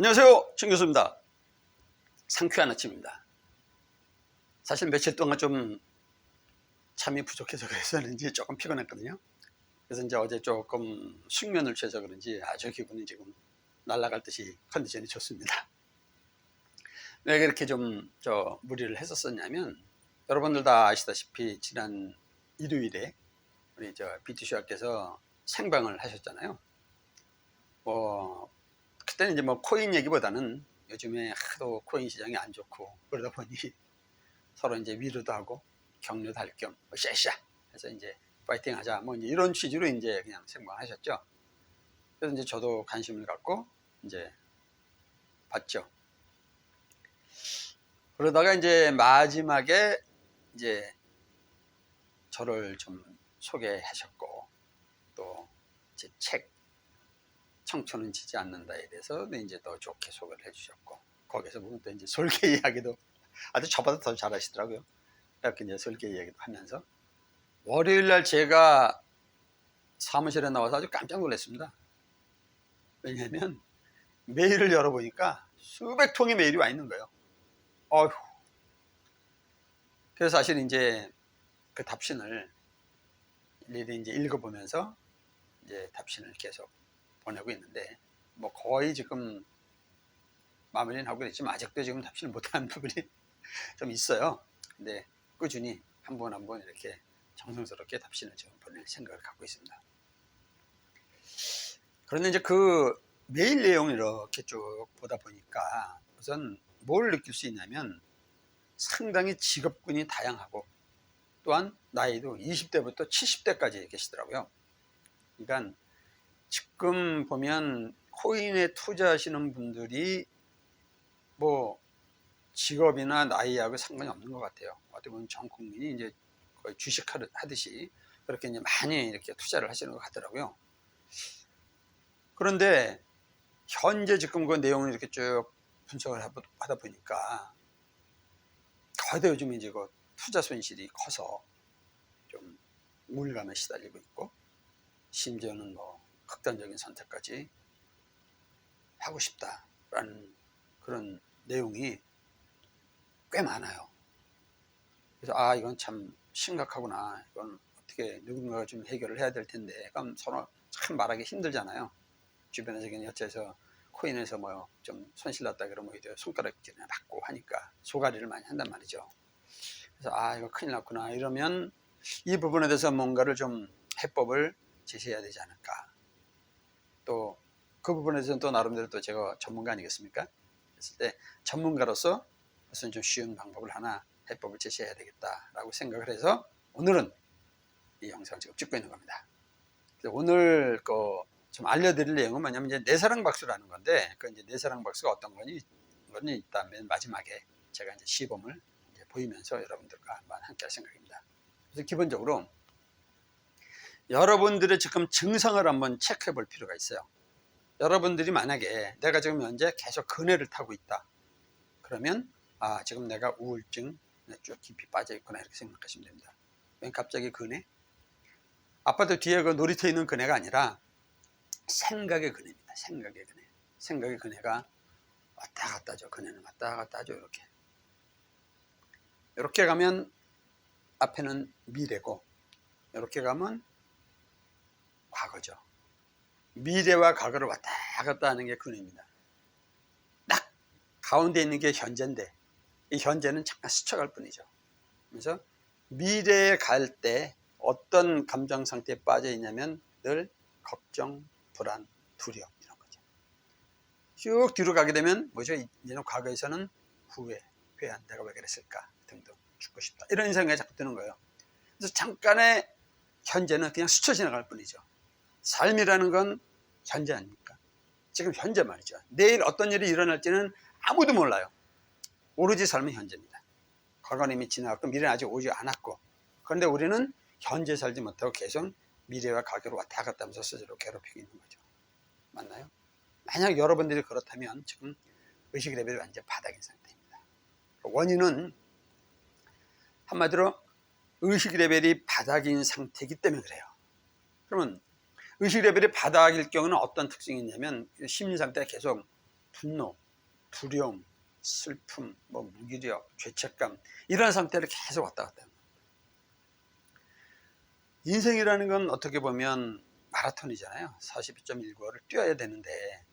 안녕하세요, 신 교수입니다. 상쾌한 아침입니다. 사실 며칠 동안 좀 잠이 부족해서 그랬었는지 조금 피곤했거든요. 그래서 이제 어제 조금 숙면을 취해서 그런지 아주 기분이 지금 날아갈 듯이 컨디션이 좋습니다. 왜 그렇게 좀 무리를 했었었냐면, 여러분들 다 아시다시피 지난 일요일에 우리 BTC와께서 생방을 하셨잖아요. 그때는 이제 코인 얘기보다는 요즘에 하도 코인 시장이 안 좋고 그러다 보니 서로 이제 위로도 하고 격려도 할 겸 샤샤 해서 이제 파이팅 하자 이제 이런 취지로 이제 그냥 생방하셨죠. 그래서 이제 저도 관심을 갖고 이제 봤죠. 그러다가 이제 마지막에 이제 저를 좀 소개하셨고, 또 제 책 청춘은 지지 않는다에 대해서 이제 더 좋게 소개를 해주셨고, 거기서 보면 또 이제 설계 이야기도 아주 저보다 더 잘하시더라고요. 이렇게 이제 설계 이야기도 하면서 월요일 날 제가 사무실에 나와서 아주 깜짝 놀랐습니다. 왜냐하면 메일을 열어보니까 수백 통의 메일이 와 있는 거예요. 어휴. 그래서 사실 이제 그 답신을 일일이 이제 읽어보면서 이제 답신을 계속 보내고 있는데, 거의 지금 마무리는 하고 있지만 아직도 지금 답신을 못한 부분이 좀 있어요. 근데 꾸준히 한 번 한 번 이렇게 정성스럽게 답신을 지금 보낼 생각을 갖고 있습니다. 그런데 이제 그 메일 내용을 이렇게 쭉 보다 보니까 우선 뭘 느낄 수 있냐면, 상당히 직업군이 다양하고, 또한 나이도 20대부터 70대까지 계시더라고요. 그러니까 지금 보면 코인에 투자하시는 분들이 직업이나 나이하고 상관이 없는 것 같아요. 어떻게 보면 전 국민이 이제 거의 주식 하듯이 그렇게 이제 많이 이렇게 투자를 하시는 것 같더라고요. 그런데 현재 지금 그 내용을 이렇게 쭉 분석을 하다 보니까 거의 다 요즘 이제 그 투자 손실이 커서 좀 우울감에 시달리고 있고, 심지어는 극단적인 선택까지 하고 싶다라는 그런 내용이 꽤 많아요. 그래서 이건 참 심각하구나. 이건 어떻게 누군가가 좀 해결을 해야 될 텐데, 그럼 서로 참 말하기 힘들잖아요. 주변에서 그냥 여차해서 코인에서 좀 손실 났다 그러면 손가락질이나 받고 하니까 소가리를 많이 한단 말이죠. 그래서 이거 큰일 났구나 이러면 이 부분에 대해서 뭔가를 좀 해법을 제시해야 되지 않을까. 또 그 부분에 대해서는 또 나름대로 또 제가 전문가 아니겠습니까? 그랬을 때 전문가로서 무슨 좀 쉬운 방법을 하나 해법을 제시해야 되겠다라고 생각을 해서 오늘은 이 영상을 지금 찍고 있는 겁니다. 오늘 좀 알려드릴 내용은 뭐냐면, 이제 내사랑 박수라는 건데, 그 이제 내사랑 박수가 어떤 거니 있다면 마지막에 제가 이제 시범을 이제 보이면서 여러분들과 한번 함께 할 생각입니다. 그래서 기본적으로 여러분들의 지금 증상을 한번 체크해 볼 필요가 있어요. 여러분들이 만약에 내가 지금 현재 계속 근해를 타고 있다 그러면 지금 내가 우울증 쭉 깊이 빠져 있구나 이렇게 생각하시면 됩니다. 왜 갑자기 근해? 아파트 뒤에 그 놀이터에 있는 근해가 아니라 생각의 근해입니다. 생각의 근해. 생각의 근해가 왔다 갔다 하죠. 근해는 왔다 갔다 하죠. 이렇게 가면 앞에는 미래고, 이렇게 가면 과거죠. 미래와 과거를 왔다 갔다 하는 게 근해입니다. 딱 가운데 있는 게 현재인데, 이 현재는 잠깐 스쳐갈 뿐이죠. 그래서 미래에 갈 때 어떤 감정 상태에 빠져 있냐면 늘 걱정, 불안, 두려움 이런 거죠. 쭉 뒤로 가게 되면 뭐죠? 이제는 과거에서는 후회, 회한, 내가 왜 그랬을까 등등, 죽고 싶다 이런 생각이 자꾸 드는 거예요. 그래서 잠깐의 현재는 그냥 스쳐 지나갈 뿐이죠. 삶이라는 건 현재 아닙니까? 지금 현재 말이죠. 내일 어떤 일이 일어날지는 아무도 몰라요. 오로지 삶은 현재입니다. 과거는 이미 지나갔고 미래는 아직 오지 않았고, 그런데 우리는 현재 살지 못하고 계속 미래와 과거로 왔다 갔다 하면서 스스로 괴롭히고 있는 거죠. 맞나요? 만약 여러분들이 그렇다면 지금 의식 레벨이 완전 바닥인 상태입니다. 원인은 한마디로 의식 레벨이 바닥인 상태이기 때문에 그래요. 그러면 의식 레벨이 바닥일 경우는 어떤 특징이 있냐면 심리 상태가 계속 분노, 두려움, 슬픔, 무기력, 죄책감 이런 상태를 계속 왔다 갔다 합니다. 인생이라는 건 어떻게 보면 마라톤이잖아요. 42.195를 뛰어야 되는데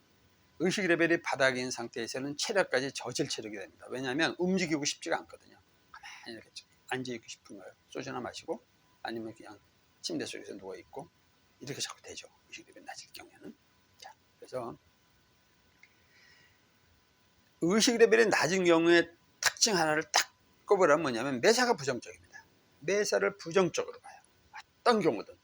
의식 레벨이 바닥인 상태에서는 체력까지 저질 체력이 됩니다. 왜냐하면 움직이고 싶지가 않거든요. 가만히 이렇게 앉아있고 싶은 거예요. 소주나 마시고 아니면 그냥 침대 속에서 누워있고 이렇게 자꾸 되죠. 의식 레벨이 낮을 경우에는. 자, 그래서 의식 레벨이 낮은 경우에 특징 하나를 딱 꼽으라면 뭐냐면 매사가 부정적입니다. 매사를 부정적으로 봐요. 어떤 경우든.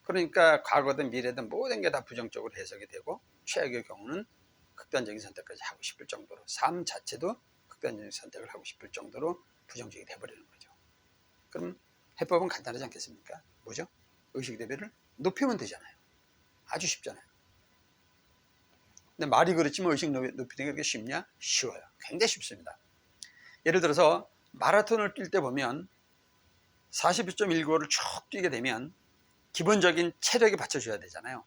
그러니까 과거든 미래든 모든 게 다 부정적으로 해석이 되고 최악의 경우는 극단적인 선택까지 하고 싶을 정도로 삶 자체도 극단적인 선택을 하고 싶을 정도로 부정적이 돼버리는 거죠. 그럼 해법은 간단하지 않겠습니까? 뭐죠? 의식 레벨을 높이면 되잖아요. 아주 쉽잖아요. 근데 말이 그렇지만 의식 높이는 게 그렇게 쉽냐? 쉬워요. 굉장히 쉽습니다. 예를 들어서 마라톤을 뛸 때 보면 42.195를 쭉 뛰게 되면 기본적인 체력이 받쳐줘야 되잖아요.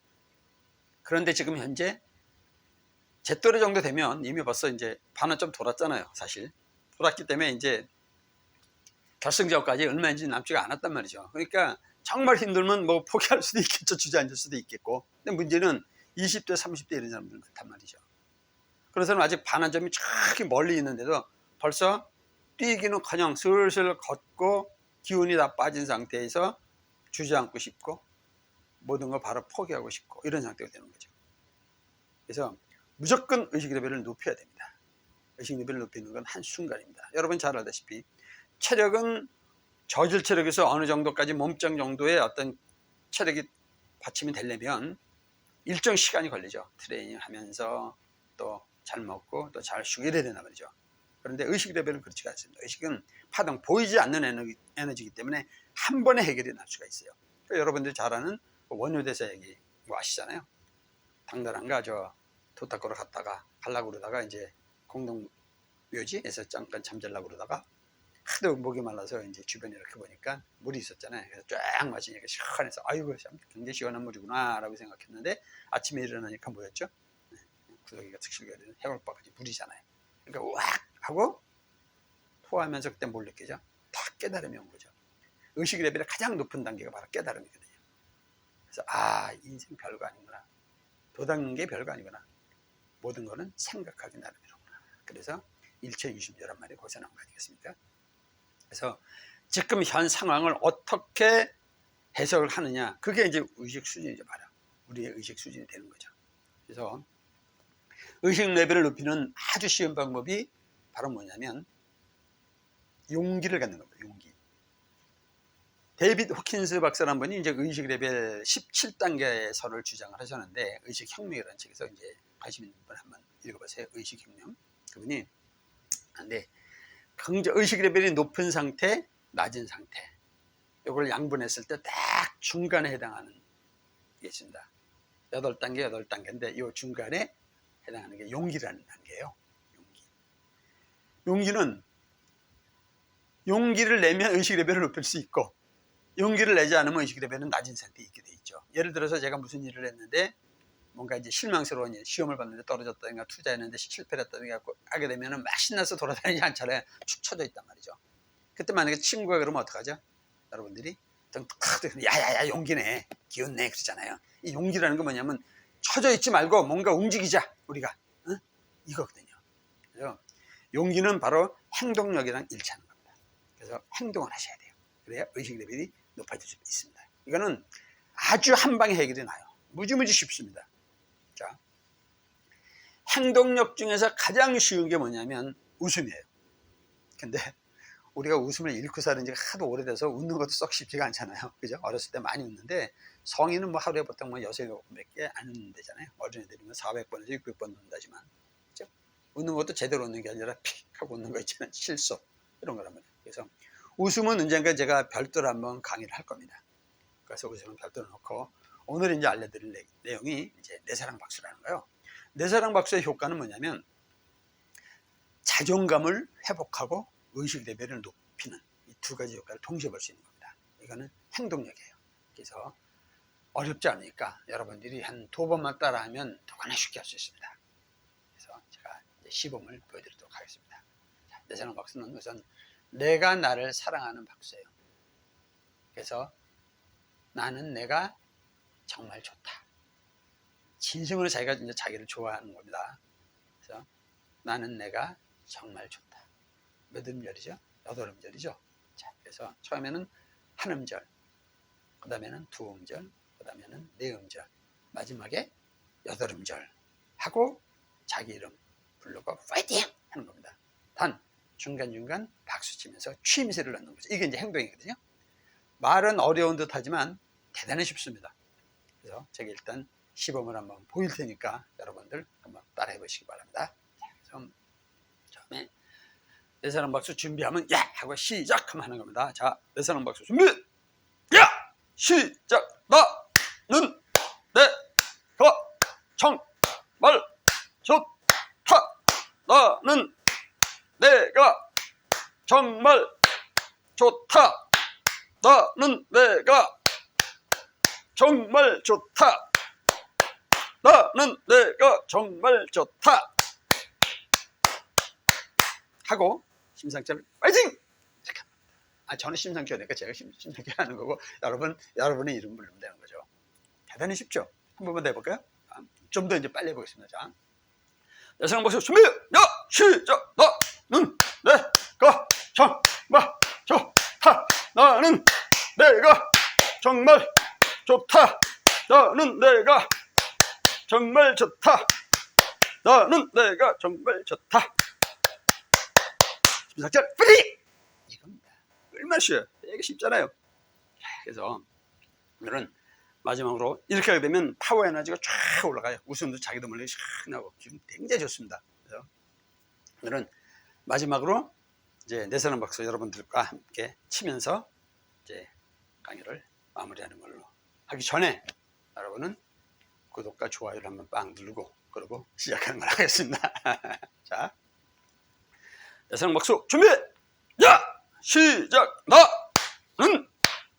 그런데 지금 현재 제 또래 정도 되면 이미 벌써 이제 반은 좀 돌았잖아요. 사실 돌았기 때문에 이제 결승전까지 얼마 남지가 않았단 말이죠. 그러니까 정말 힘들면 포기할 수도 있겠죠. 주저앉을 수도 있겠고. 근데 문제는 20대 30대 이런 사람들 많단 말이죠. 그래서는 아직 반환점이 저기 멀리 있는데도 벌써 뛰기는커녕 슬슬 걷고 기운이 다 빠진 상태에서 주저앉고 싶고 모든 걸 바로 포기하고 싶고 이런 상태가 되는 거죠. 그래서 무조건 의식 레벨을 높여야 됩니다. 의식 레벨을 높이는 건 한순간입니다. 여러분 잘 알다시피 체력은 저질 체력에서 어느 정도까지 몸짱 정도의 어떤 체력이 받침이 되려면 일정 시간이 걸리죠. 트레이닝 하면서 또 잘 먹고 또 잘 쉬고 이래야 된단 말이죠. 그런데 의식 레벨은 그렇지가 않습니다. 의식은 파동, 보이지 않는 에너지이기 때문에 한 번에 해결이 날 수가 있어요. 그러니까 여러분들이 잘 아는 원효대사 얘기 아시잖아요. 당나라인가 도닦으러 갔다가 가려고 그러다가 이제 공동묘지에서 잠깐 잠자려고 그러다가 하도 목이 말라서 이제 주변에 이렇게 보니까 물이 있었잖아요. 그래서 쫙 마시니까 시원해서 아이고 참 굉장히 시원한 물이구나 라고 생각했는데 아침에 일어나니까 뭐였죠? 구더기가 특실거리는 해골바가지 물이잖아요. 그러니까 우악 하고 토하면서 그때 뭘 느끼죠? 다 깨달음이 온 거죠. 의식 레벨의 가장 높은 단계가 바로 깨달음이거든요. 그래서 인생 별거 아니구나. 도닦는 게 별거 아니구나. 모든 거는 생각하기 나름이로구나. 그래서 일체유심조란 말이 거기서 나온 거 아니겠습니까? 그래서 지금 현 상황을 어떻게 해석을 하느냐, 그게 이제 의식 수준이죠. 바로 우리의 의식 수준이 되는 거죠. 그래서 의식 레벨을 높이는 아주 쉬운 방법이 바로 뭐냐면 용기를 갖는 겁니다. 용기. 데이비드 호킨스 박사라는 분이 이제 의식 레벨 17단계서를 주장을 하셨는데, 의식혁명이라는 책에서 이제 관심 있는 분 한번 읽어보세요. 의식혁명. 그분이 근데 의식 레벨이 높은 상태, 낮은 상태, 이걸 양분했을 때 딱 중간에 해당하는 게 있습니다. 8단계, 8단계인데 이 중간에 해당하는 게 용기라는 단계예요. 용기는 용기를 내면 의식 레벨을 높일 수 있고, 용기를 내지 않으면 의식 레벨은 낮은 상태에 있게 돼 있죠. 예를 들어서 제가 무슨 일을 했는데 뭔가 이제 실망스러운 일, 시험을 봤는데 떨어졌다든가 투자했는데 실패를 했다든가 하게 되면 막 신나서 돌아다니지 않잖아요. 축 처져 있단 말이죠. 그때 만약에 친구가 그러면 어떡하죠? 여러분들이 야야야 용기네, 기운내 그러잖아요. 이 용기라는 건 뭐냐면 처져 있지 말고 뭔가 움직이자 우리가, 응? 이거거든요. 그래서 용기는 바로 행동력이랑 일치하는 겁니다. 그래서 행동을 하셔야 돼요. 그래야 의식 레벨이 높아질 수 있습니다. 이거는 아주 한 방에 해결이 나요. 무지무지 쉽습니다. 자, 행동력 중에서 가장 쉬운 게 뭐냐면 웃음이에요. 근데 우리가 웃음을 잃고 사는 지가 하도 오래돼서 웃는 것도 썩 쉽지가 않잖아요. 그죠? 어렸을 때 많이 웃는데 성인은 하루에 보통 6, 7번밖에 안 웃는다잖아요. 어린애들이면 400번에서 600번 웃는다지만, 그죠? 웃는 것도 제대로 웃는 게 아니라 픽 하고 웃는 거 있잖아요. 실수 이런 거란 말이에요. 그래서 웃음은 언젠가 제가 별도로 한번 강의를 할 겁니다. 그래서 웃음은 별도로 놓고, 오늘 이제 알려드릴 내용이 이제 내사랑 박수라는 거예요. 내사랑 박수의 효과는 뭐냐면 자존감을 회복하고 의식 레벨을 높이는 이 두 가지 효과를 동시에 볼 수 있는 겁니다. 이거는 행동력이에요. 그래서 어렵지 않으니까 여러분들이 한 2번만 따라하면 누구나 쉽게 할 수 있습니다. 시범을 보여드리도록 하겠습니다. 자, 내 사랑 박수는 우선 내가 나를 사랑하는 박수예요. 그래서 나는 내가 정말 좋다. 진심으로 자기가 이제 자기를 좋아하는 겁니다. 그래서 나는 내가 정말 좋다. 몇 음절이죠? 8음절이죠. 자, 그래서 처음에는 한 음절, 그 다음에는 두 음절, 그 다음에는 네 음절, 마지막에 8음절 하고 자기 이름 부르고 파이팅! 하는 겁니다. 단 중간중간 박수 치면서 취임새를 넣는 거죠. 이게 이제 행동이거든요. 말은 어려운 듯 하지만 대단히 쉽습니다. 그래서 제가 일단 시범을 한번 보일 테니까 여러분들 한번 따라해 보시기 바랍니다. 자, 그래서 처음에 내 사랑 박수 준비하면 야! 하고 시작하면 하는 겁니다. 자, 내 사랑 박수 준비! 야! 시작! 나는 내가 정말 좋다. 나는 내가 정말 좋다. 나는 내가 정말 좋다. 나는 내가 정말 좋다. 하고 심상철 파이팅! 저는 심상철 하니까 제가 심상철 하는 거고 여러분의 이름 부르면 되는 거죠. 대단히 쉽죠? 한 번만 더 해볼까요? 좀 더 이제 빨리 해보겠습니다. 자, 내 사랑 박수 준비! 야! 시작! 나는 내가 정말 좋다. 나는 내가 정말 좋다. 나는 내가 정말 좋다. 나는 내가 정말 좋다. 심상철 파이팅! 이겁니다. 얼마나 쉬워요. 되게 쉽잖아요. 그래서 오늘은 마지막으로 이렇게 하게 되면 파워 에너지가 쫙 올라가요. 웃음도 자기도 몰래 샥 나고 지금 굉장히 좋습니다. 그래서 오늘은 마지막으로 이제 내 사랑 박수 여러분들과 함께 치면서 이제 강의를 마무리하는 걸로 하기 전에 여러분은 구독과 좋아요를 한번 빵 누르고 그러고 시작하는 걸 하겠습니다. 자, 내 사랑 박수 준비! 야! 시작! 나는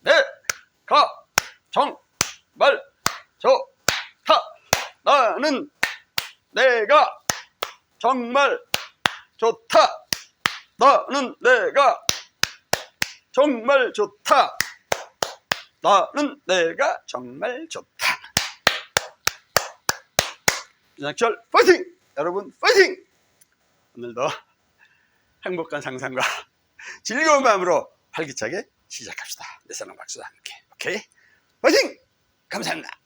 내가 정말 좋다. 나는 내가 정말 좋다. 나는 내가 정말 좋다. 나는 내가 정말 좋다. 심상철 파이팅! 여러분 파이팅! 오늘도 행복한 상상과 즐거운 마음으로 활기차게 시작합시다. 내 사랑 박수와 함께. 오케이? 파이팅! 감사합니다.